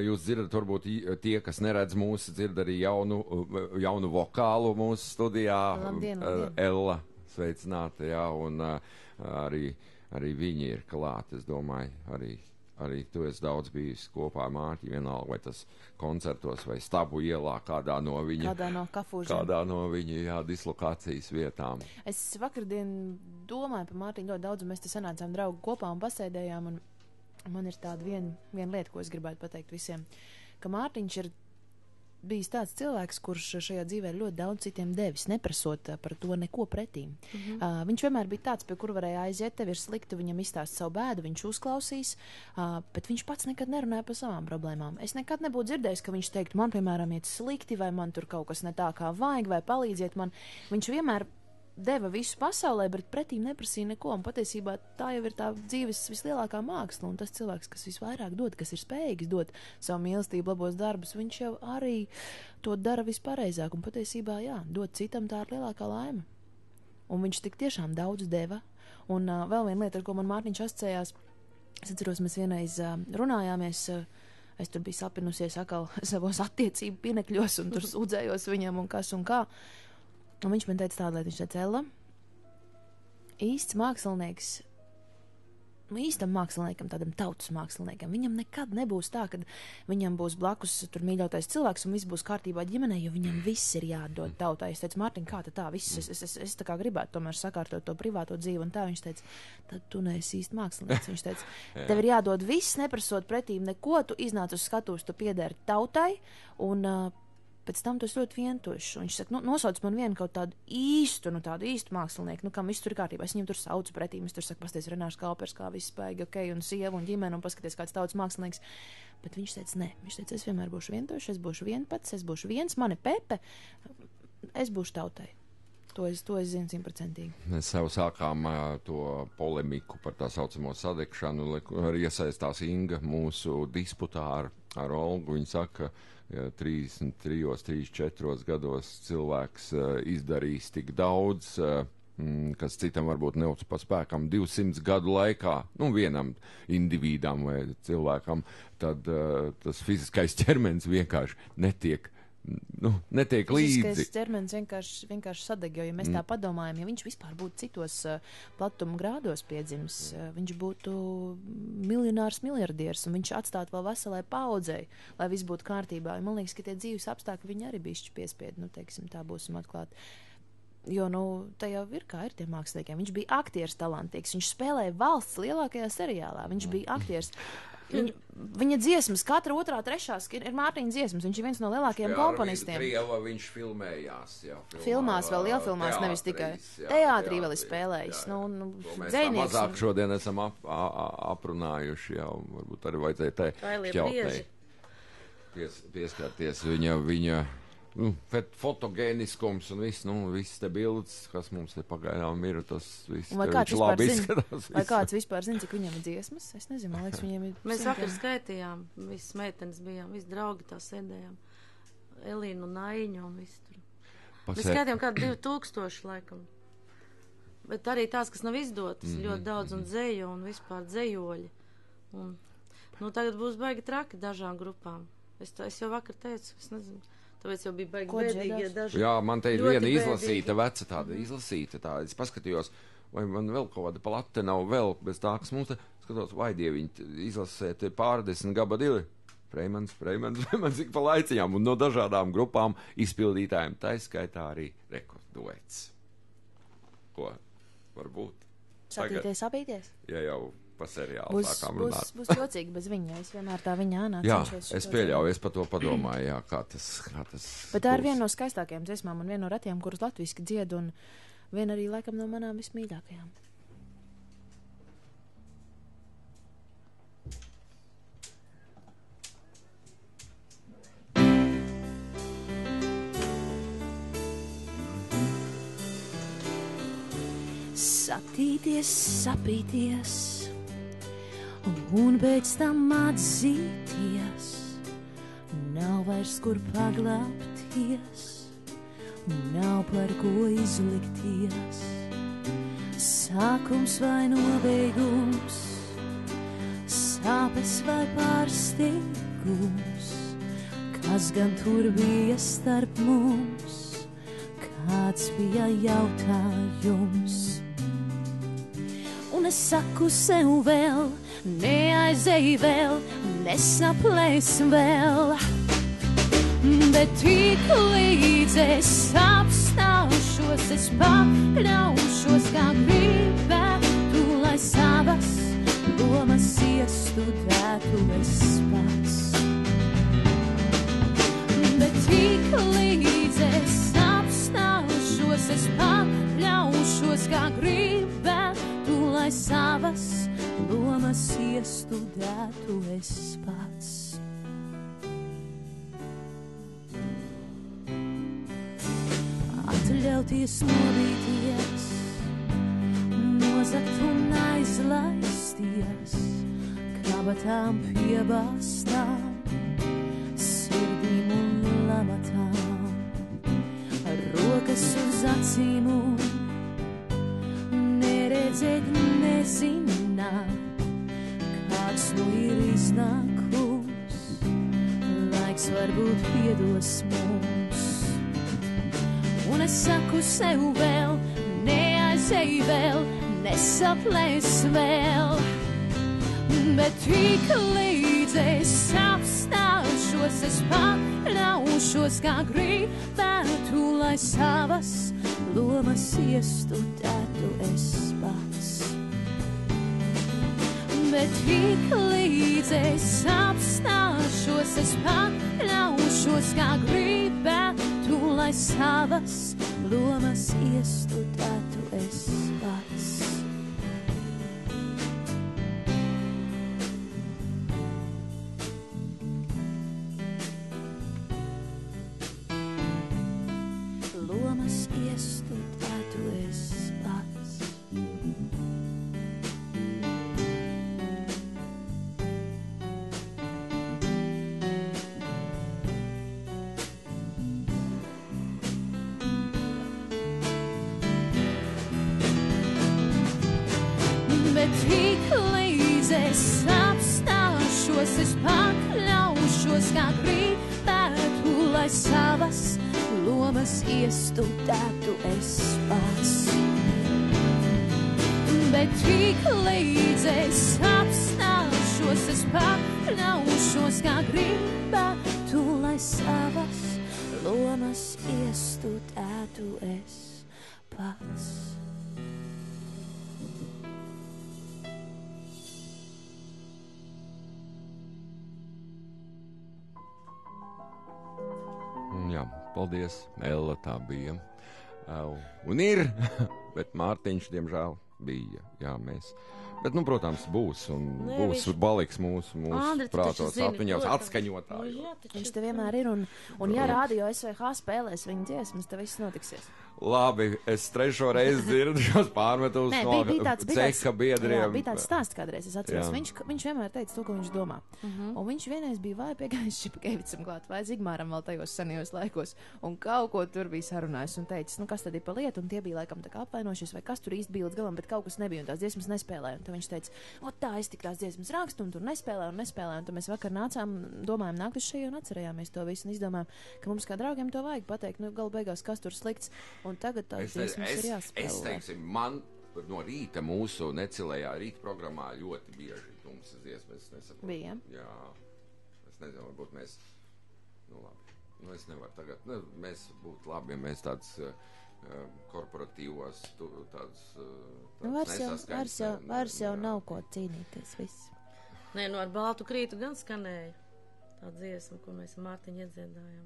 [SPEAKER 1] jūs dzirdat, varbūt tie, kas neredz mūsu, dzird arī jaunu vokālu mūsu studijā.
[SPEAKER 14] Labdien.
[SPEAKER 1] Ella, sveicināta, jā, un arī viņi ir klāt, es domāju, arī tu esi daudz bijis kopā ar Mārķi, vienalga, vai tas koncertos, vai Stabu ielā, kādā no viņa, dislokācijas vietām.
[SPEAKER 14] Es vakardien domāju par Mārtiņu ļoti daudz, un mēs te sanācām draugu kopā un pasēdējām, un man ir tāda viena lieta, ko es gribētu pateikt visiem, ka Mārtiņš ir bijis tāds cilvēks, kurš šajā dzīvē ļoti daudz citiem devis, neprasot par to neko pretīm. Viņš vienmēr bija tāds, pie kura varēja aiziet, tev ir slikti, viņam izstāst savu bēdu, viņš uzklausīs, bet viņš pats nekad nerunāja par savām problēmām. Es nekad nebūtu dzirdējis, ka viņš teiktu, man, piemēram, iet slikti, vai man tur kaut kas ne tā kā vajag, vai palīdziet man. Viņš vienmēr deva visu pasaulē, bet pretīm neprasīja neko, un patiesībā tā jau ir tā dzīves vislielākā māksla, un tas cilvēks, kas visvairāk dod, kas ir spējīgs dot savu mīlestību, labos darbus, viņš jau arī to dara vispareizāk, un patiesībā, dot citam tā ir lielākā laime. Un viņš tik tiešām daudz deva, un vēl viena lieta, ar ko man Mārtiņš asociējās, es atceros, mēs vienreiz runājāmies, es tur biju sapinusies atkal savos attiecību pinekļos, un tur sūdzējos viņam, un kas un kā. Un viņš man teica tādu lietu, viņš teica, Ella, īsts mākslinieks, īstam māksliniekam, tādam tautas māksliniekam, viņam nekad nebūs tā, kad viņam būs blakus tur mīļotais cilvēks un viss būs kārtībā ģimenē, jo viņam viss ir jādod tautai. Es teicu, Mārtiņ, kā tā viss, es tā kā gribētu tomēr sakārtot to privāto dzīvi, un tā viņš teica, tad tu neesi īsti mākslinieks. Viņš teica, tev ir jādod viss, neprasot pretīm neko, tu iznāc uz skatuves, tu piedēri tautai, un pēc tam tas ļoti vientušs. Viņš saka, nosauc man vienu kaut tādu īstu mākslinieku, kam viss tur ir kārtībā. Es viņam tur saucu pretīm, es tur saku, pasties Renārs Kalpers, kā viss spēja, un sieva un ģimene, un paskaties kāds tautas mākslinieks. Bet viņš teica, nē, es vienmēr būšu vientušs, es būšu vienpats, es būšu viens, mani Pepe, es būšu tautai. To es zinu 100%.
[SPEAKER 1] Mēs jau sākām to polemiku par tā saucamo sadegšanu, arī iesaistās Inga mūsu disputā ar Olgu. Viņa saka, ja 33, 34 gados cilvēks izdarījis tik daudz, kas citam varbūt neuc pa spēkam 200 gadu laikā, vienam individam vai cilvēkam, tad tas fiziskais ķermenis vienkārši netiek līdzi.
[SPEAKER 14] Fiziskais ķermenis vienkārši sadeg, jo, ja mēs tā padomājam, ja viņš vispār būtu citos platuma grādos piedzimis, viņš būtu miljonārs, miljardieris, un viņš atstātu vēl veselai paudzei, lai viss būtu kārtībā. Man liekas, ka tie dzīves apstākļi viņi arī bišķi piespied, teiksim, tā būsim atklāti. Jo, tā jau ir kā ir tiem māksliniekiem. Viņš bija aktieris talantīgs, viņš spēlēja valsts lielākajā seriālā, viņš bija aktieris. Viņa dziesmas, katra otrā, trešā ir Mārtiņa dziesmas, viņš ir viens no lielākajiem komponistiem.
[SPEAKER 1] Krieva viņš filmējās,
[SPEAKER 14] Filmās vēl lielfilmās, nevis tikai teātrī vēl ir spēlējis.
[SPEAKER 1] Mēs tā mazāk šodien esam aprunājuši, varbūt arī vajadzēja šķautnei pieskarties viņa fotogēniskums un viss te bildes, kas mums te pagaidām ir, tas viss viņš labi izskatās.
[SPEAKER 14] Vai kāds vispār zina, cik viņam ir dziesmas? Es nezinu, man liekas, viņiem ir...
[SPEAKER 2] Mēs vakar skaitījām, visas meitenes bijām, visi draugi tā sēdējām. Elīna un Aiņa un viss tur. Mēs skaitījām kādu 2000 laikam. Bet arī tās, kas nav izdotas, ļoti daudz un dzeju un vispār dzejoļi. Un, tagad būs baigi traki dažām grupām. Es jau vakar teicu, es nezinu. Tāpēc jau bija baigi
[SPEAKER 14] Ko
[SPEAKER 2] bēdīgie
[SPEAKER 14] dziedās?
[SPEAKER 2] daži.
[SPEAKER 1] Jā, man te ir
[SPEAKER 2] ļoti
[SPEAKER 1] viena
[SPEAKER 2] bēdīgi.
[SPEAKER 1] izlasīta, veca tāda izlasīta, tā, es paskatījos, vai man vēl kaut kāda plate nav vēl, bez tā, kas mums te, skatos, vai dieviņi, izlasēt pārdesmit gabadili, Freimans, ik pa laiciņām, un no dažādām grupām izpildītājiem, tā skaitā arī rekorduēts. Ko varbūt?
[SPEAKER 14] Satīties, apīties?
[SPEAKER 1] Ja jau pa seriālu sākām runāt.
[SPEAKER 14] Būs jocīgi bez viņa, es vienmēr tā viņa ānā
[SPEAKER 1] Jā,
[SPEAKER 14] cenšos
[SPEAKER 1] es
[SPEAKER 14] šo
[SPEAKER 1] pieļauju, es par to padomāju, jā, kā tas
[SPEAKER 14] Bet tā ir
[SPEAKER 1] būs.
[SPEAKER 14] viena no skaistākajām dziesmām un viena no retiem, kuras latviski dzied, un viena arī laikam no manām vismīļākajām.
[SPEAKER 3] Satīties, sapīties un pēc tam atzīties. Nav vairs kur paglāpties, nav par ko izlikties. Sākums vai nobeigums, sāpes vai pārsteigums. Kas gan tur bija starp mums, kāds bija jautājums? Un es saku sev vēl, neaizej vēl, nesaplēs vēl. Bet tik līdz es apstāšos, es pakļaušos, kā gribētu, lai savas domas iestudētu es pats. Bet tik līdz es apstāšos, es pakļaušos, kā gribētu, lai savas domas iestudētu es pats. Atļauties modīties, nozakt un aizlaisties, kabatām piebāstām, sirdīm un lamatām, rokas uz acīm un neredzēt, nezināt, kāds nu ir iznākums, laiks varbūt piedos mums. Un es saku sev vēl, neaizej vēl, nesaplēs vēl, bet tik līdz es apstāšos, es pakļaušos, kā gribētu, lai savas lomas iestudētu es pats. Bet tik līdz es apstāšos, es pakļaušos, kā gribētu, lai savas lomas iestudētu es pats. Lomas iestudētu es pats. Bet tik līdz es apstāšos, es pakļaušos, kā gribētu, lai savas lomas iestudētu es pats. Bet tik līdz es apstāšos, es pakļaušos, kā gribētu, lai savas lomas iestudētu es pats.
[SPEAKER 1] Jā, paldies, Ella, tā bija. Un ir, bet Mārtiņš, diemžēl, bija. Jā, mēs. Bet, nu, protams, būs un
[SPEAKER 2] Nē,
[SPEAKER 1] būs paliks mūsu
[SPEAKER 2] Andri, tu taču
[SPEAKER 1] prātos
[SPEAKER 2] zini,
[SPEAKER 1] atmiņās
[SPEAKER 2] protams.
[SPEAKER 1] atskaņotāji.
[SPEAKER 2] Jā, taču.
[SPEAKER 14] Viņš te vienmēr ir, un ja radio SVH spēlēs viņa dziesmas, tad viss notiksies.
[SPEAKER 1] Labi, es trešo reizi dzirdu šos pārmetumus
[SPEAKER 14] Nē,
[SPEAKER 1] no
[SPEAKER 14] bija
[SPEAKER 1] ceha biedriem.
[SPEAKER 14] jā, bija tāds stāsts kādreiz, es atceros.
[SPEAKER 1] Jā.
[SPEAKER 14] Viņš vienmēr teica to, ko viņš domā. Un viņš vienreiz bija vai piegājis Šipakevicam klāt, vai Zigmāram vēl tajos senajos laikos, un kaut ko tur bija sarunājis un teicis, nu kas tad ir pa lietu, un tie bija laikam tā kā apvainojušies, vai kas tur īsti bija līdz galam, bet kaut kas nebija, un tās dziesmas nespēlēja. Un tad viņš teica, tā, es tik tās dziesmas rakstu, un tur nespēlēju, un tad mēs vakar nācām, domājam, nākt uz šeit un atcerējāmies to visu, un izdomājām, ka mums kā draugiem to vajag pateikt, galu beigās, kas tur slikts, un tagad tās dziesmas ir jāspēlē.
[SPEAKER 1] Es teiksim, man no rīta mūsu necilējā rīta programmā ļoti bieži tumsas dziesmas, es nesaprotu.
[SPEAKER 14] Bija.
[SPEAKER 1] Jā, es nezinu, varbūt mēs, labi, es nevaru tagad, mēs būtu labi, ja mēs tāds korporatīvos tādus nesaskaņas.
[SPEAKER 14] Vairs jau nav ko cīnīties, viss.
[SPEAKER 2] Nē, ar baltu krītu gan skanēja tā dziesma, ko mēs ar Mārtiņu iedziedājām.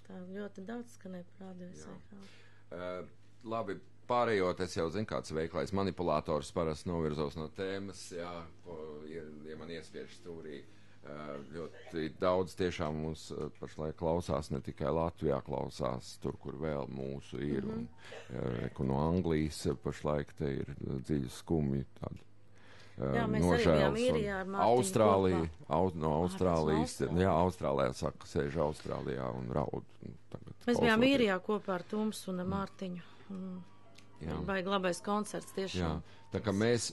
[SPEAKER 2] Tā ļoti daudz skanēja par radio.
[SPEAKER 1] Labi, pārējot, es jau zinu, kāds veiklais manipulators parasti novirzos no tēmas, jā, ja man iespiež stūrī. Ļoti daudz tiešām mums pašlaik klausās, ne tikai Latvijā klausās, tur, kur vēl mūsu ir. Un no Anglijas pašlaik te ir dziļi skumji tādi.
[SPEAKER 2] Jā, mēs arī bijām īrijā ar Mārtiņu
[SPEAKER 1] no Austrālijas. Jā, Austrālijā saka, sēž Austrālijā un raud.
[SPEAKER 2] Mēs bijām īrijā kopā ar Tumsu un ar Mārtiņu. Baigi labais koncerts tiešām.
[SPEAKER 1] Jā, tā kā mēs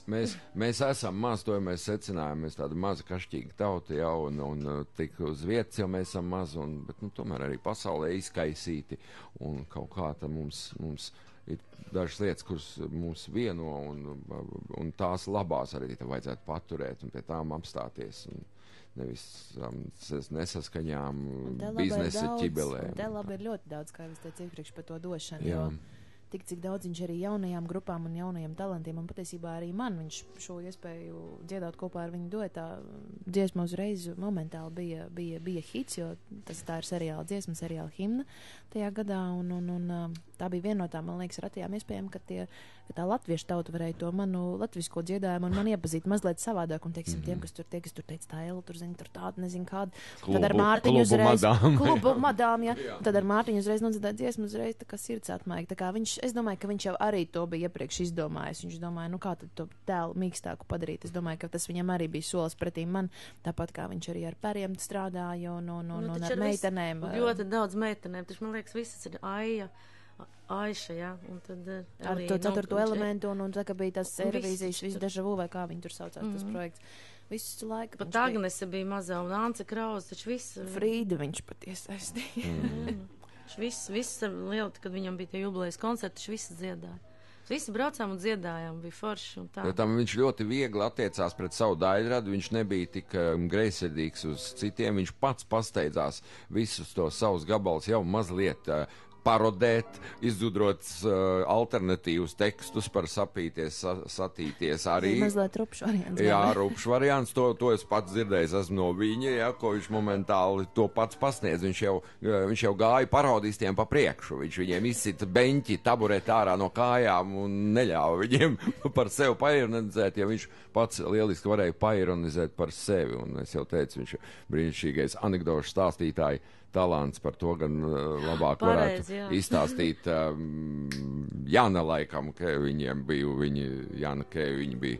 [SPEAKER 1] esam maz, to mēs secinājām, mēs tāda maza kašķīga tauta jau, un tik uz vietas jau mēs esam maz, bet tomēr arī pasaulē izkaisīti, un kaut kā tā mums ir dažas lietas, kuras mūs vieno, un tās labās arī tā vajadzētu paturēt, un pie tām apstāties, un nevis nesaskaņām biznesa ķibelēm.
[SPEAKER 14] Un te labi ir ļoti daudz, kā es teicu iepriekš par to došanu, jo tik, cik daudz viņš arī jaunajām grupām un jaunajiem talantiem, un patiesībā arī man viņš šo iespēju dziedāt kopā ar viņu duetā dziesma uzreiz momentāli bija hits, jo tā ir seriāla dziesma, seriāla himna tajā gadā, un tā bija viena no tām, man liekas, ratajām iespējām, ka tā latviešu tauta varēja to manu latvisko dziedājumu un man iepazīt mazliet savādāk, un teiksim, tie, kas tur teica tā Ela, tur zina, tur tāda, nezinu kāda, tad ar Mārtiņu uzreiz klubu madām, jā, tad ar Mārtiņu uzreiz nodziedāja dziesmu uzreiz, tā kā sirds atmaigi, tā kā es domāju, ka viņš jau arī to bija iepriekš izdomājis, viņš domāja, kā tad to tēlu mīkstāku padarīt, es domāju, ka tas viņam arī bija solis pretī man, tāpat kā viņš arī ar pēriem strādāja un ar meitenēm.
[SPEAKER 2] Ļoti daudz meitenēm, taču man liekas, visas ir Aiša, jā, un tad
[SPEAKER 14] ar to 4. elementu, un tā, ka bija tas Eirovīzijas visu dežavu, vai kā viņi tur saucās, tas projekts. Visu laiku.
[SPEAKER 2] Pat Agnese bija mazā, un Ance Kraus, taču viss.
[SPEAKER 14] Frīda viņš pat iesaistīja.
[SPEAKER 2] Viss liela, kad viņam bija tie jubilejas koncerti, taču visi dziedāja. Visi braucām un dziedājām, bija forši un tā.
[SPEAKER 1] Jo tam viņš ļoti viegli attiecās pret savu daļradu, viņš nebija tik greizsirdīgs uz citiem, viņš pats pasteidzās visus tos savus gabalus jau mazliet parodēt, izzudrot alternatīvus tekstus par sapīties, satīties arī.
[SPEAKER 14] Mazliet rupšs variants.
[SPEAKER 1] Jā, rupšs variants, to es pats dzirdējis, esmu no viņa, jā, ko viņš momentāli to pats pasniedz. Viņš jau gāja parodistiem pa priekšu, viņš viņiem izsita beņķi, tabureti ārā no kājām un neļāva viņiem par sevi paironizēt, ja viņš pats lieliski varēja paironizēt par sevi. Un es jau teicu, viņš brīnišķīgais anekdošu stāstītāji. Talants par to gan labāk varētu izstāstīt Jana laikam, ka viņiem bija, Jana, ka viņi bija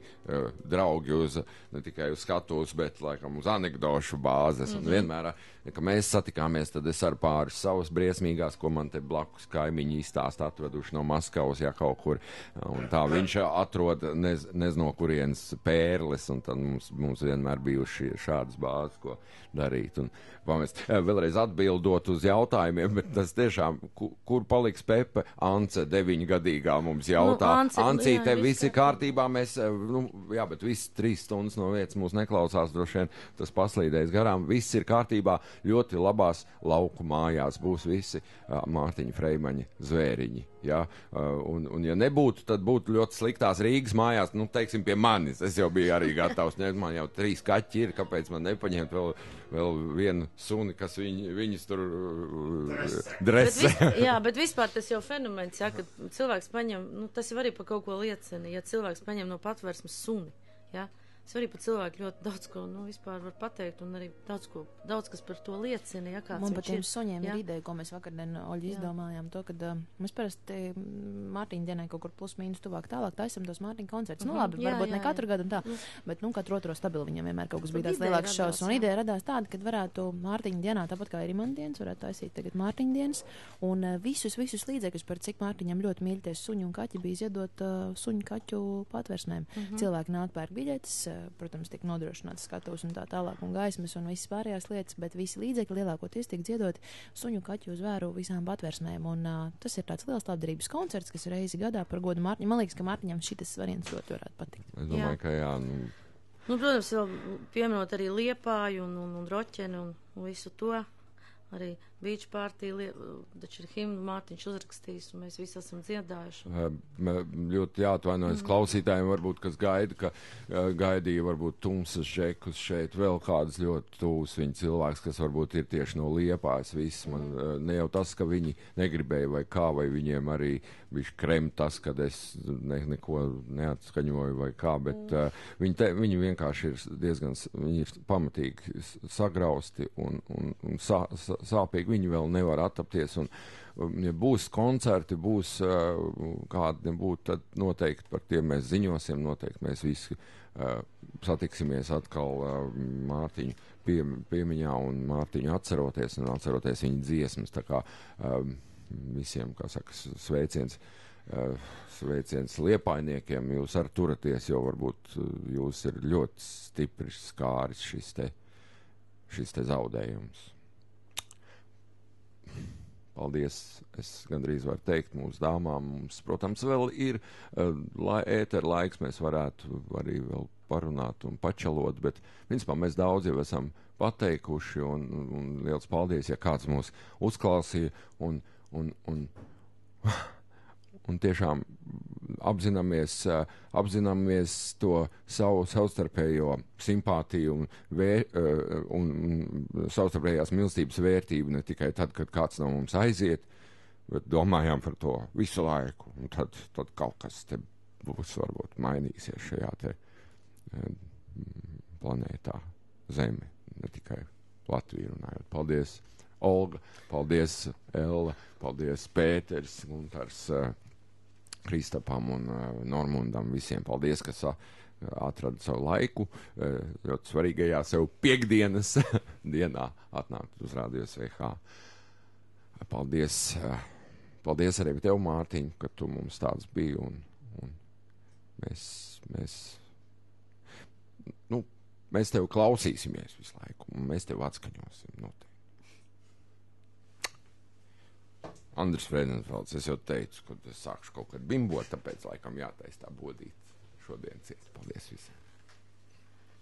[SPEAKER 1] draugi ne tikai uz skatuves, bet laikam uz anekdošu bāzes. Un vienmēr, ka mēs satikāmies, tad es ar pāris savas briesmīgās, ko man te blakus kaimiņi izstāst atveduši no Maskavas, ja kaut kur. Un tā viņš atrod nezno kurienes pērles, un tad mums vienmēr bijuši šādas bāzes, ko darīt. Un pamest vēlreiz atbildot uz jautājumiem, bet tas tiešām, kur paliks Pepe? Ance 9-gadīgā mums jautā. Ancīte, visi kārtībā, mēs, bet visi 3 stundas no vietas mūs neklausās, droši vien tas paslīdēs garām. Viss ir kārtībā, ļoti labās lauku mājās būs visi Mārtiņa Freimaņa zvēriņi. Ja? Un ja nebūtu, tad būtu ļoti sliktās Rīgas mājās, teiksim, pie manis. Es jau biju arī gatavs, man jau 3 kaķi ir, kāpēc man nepaņemt vēl vienu suni, kas viņus tur dresē.
[SPEAKER 2] Bet vispār tas jau fenomens, ja, kad cilvēks paņem, tas jau arī par kaut ko liecina, ja cilvēks paņem no patvērsmes suni, ja, Es arī par cilvēku ļoti daudz ko, vispār var pateikt, un arī daudz kas par to liecina, ja kāds
[SPEAKER 14] Man par tiem
[SPEAKER 2] ir.
[SPEAKER 14] suņiem
[SPEAKER 2] Jā.
[SPEAKER 14] ir ideja, ko mēs vakardien Oļi izdomājām, to, kad mēs parasti Mārtiņa dienai kaut kur plus mīnus tuvāk tālāk taisam tos Mārtiņa koncerts. Labi,
[SPEAKER 2] Jā,
[SPEAKER 14] varbūt
[SPEAKER 2] jā,
[SPEAKER 14] ne katru
[SPEAKER 2] jā.
[SPEAKER 14] gadu un tā, bet, katru otro stabilu viņam vienmēr kaut kas bija tāds
[SPEAKER 2] Ideja
[SPEAKER 14] lielāks
[SPEAKER 2] radās,
[SPEAKER 14] šaus. Un
[SPEAKER 2] jā.
[SPEAKER 14] ideja radās tāda, kad varētu Mārtiņa dienā, tāpat kā ir Imanta dienas, varētu taisīt tagad Mārtiņa dienas, un visus līdzekļus, par cik Mārtiņam ļoti mīļties suņi un kaķi, bija ziedot suņu kaķu patversmēm. Cilvēki nāk pērk biļetes, protams, tiek nodrošināts skatuves un tā tālāk un gaismas un visas pārējās lietas, bet visi līdzekļi lielākoties tiek ziedoti suņu kaķu uz vēru visām patversmēm. Un tas ir tāds liels labdarības koncerts, kas reizi gadā par godu Mārtiņam. Man liekas, ka Mārtiņam šitas variants ļoti varētu patikt.
[SPEAKER 1] Es domāju, ka jā.
[SPEAKER 2] Protams, vēl pieminot arī Liepāju un Roķeni un visu to. Arī Beach Party, taču ir himnu Mārtiņš uzrakstījis, un mēs visi esam dziedājuši.
[SPEAKER 1] Ļoti jāatvainojas klausītājiem, varbūt, kas gaidīja varbūt tumsas žekus šeit, vēl kādas ļoti tūs viņa cilvēks, kas varbūt ir tieši no Liepājas viss. Man ne jau tas, ka viņi negribēja vai kā, vai viņiem arī viņš krem tas, kad es neko neatskaņoju vai kā, bet viņi vienkārši ir diezgan, viņi ir pamatīgi sagrausti un sāpīgi. Viņi vēl nevar attapties, un ja būs koncerti, būs kādi nebūtu, tad noteikti par tiem mēs ziņosim, noteikti mēs visi satiksimies atkal Mārtiņu piemiņā un Mārtiņu atceroties un atceroties viņa dziesmas, tā kā visiem, kā saka, sveiciens Liepājniekiem, jūs arī turaties, jo varbūt jūs ir ļoti stipri skāris šis te zaudējums. Paldies, es gandrīz varu teikt mūsu dāmām. Mums, protams, vēl ir ētera laiks, mēs varētu arī vēl parunāt un pačalot, bet principā mēs daudz jau esam pateikuši un liels paldies, ja kāds mūs uzklausīja un tiešām apzināmies to savu savstarpējo simpātiju un savstarpējās mīlestības vērtību ne tikai tad, kad kāds no mums aiziet, bet domājām par to visu laiku. Un tad kaut kas te būs varbūt mainīsies šajā te planētā Zeme, ne tikai Latviju runājot. Paldies, Olga, paldies, Ella, paldies, Pēters, Guntars, Kristapam un Normundam, visiem paldies, kas atrada savu laiku, ļoti svarīgajā sev piekdienas dienā atnākt uz Radio SVH. Paldies arī tev, Mārtiņ, ka tu mums tāds biji, un mēs tev klausīsimies visu laiku, un mēs tev atskaņosim noteikti. Andris Frēdenfelds, es jau teicu, ka es sākšu kaut kad bimbot, tāpēc laikam jātaisa tā bodīt šodien ciet. Paldies visiem!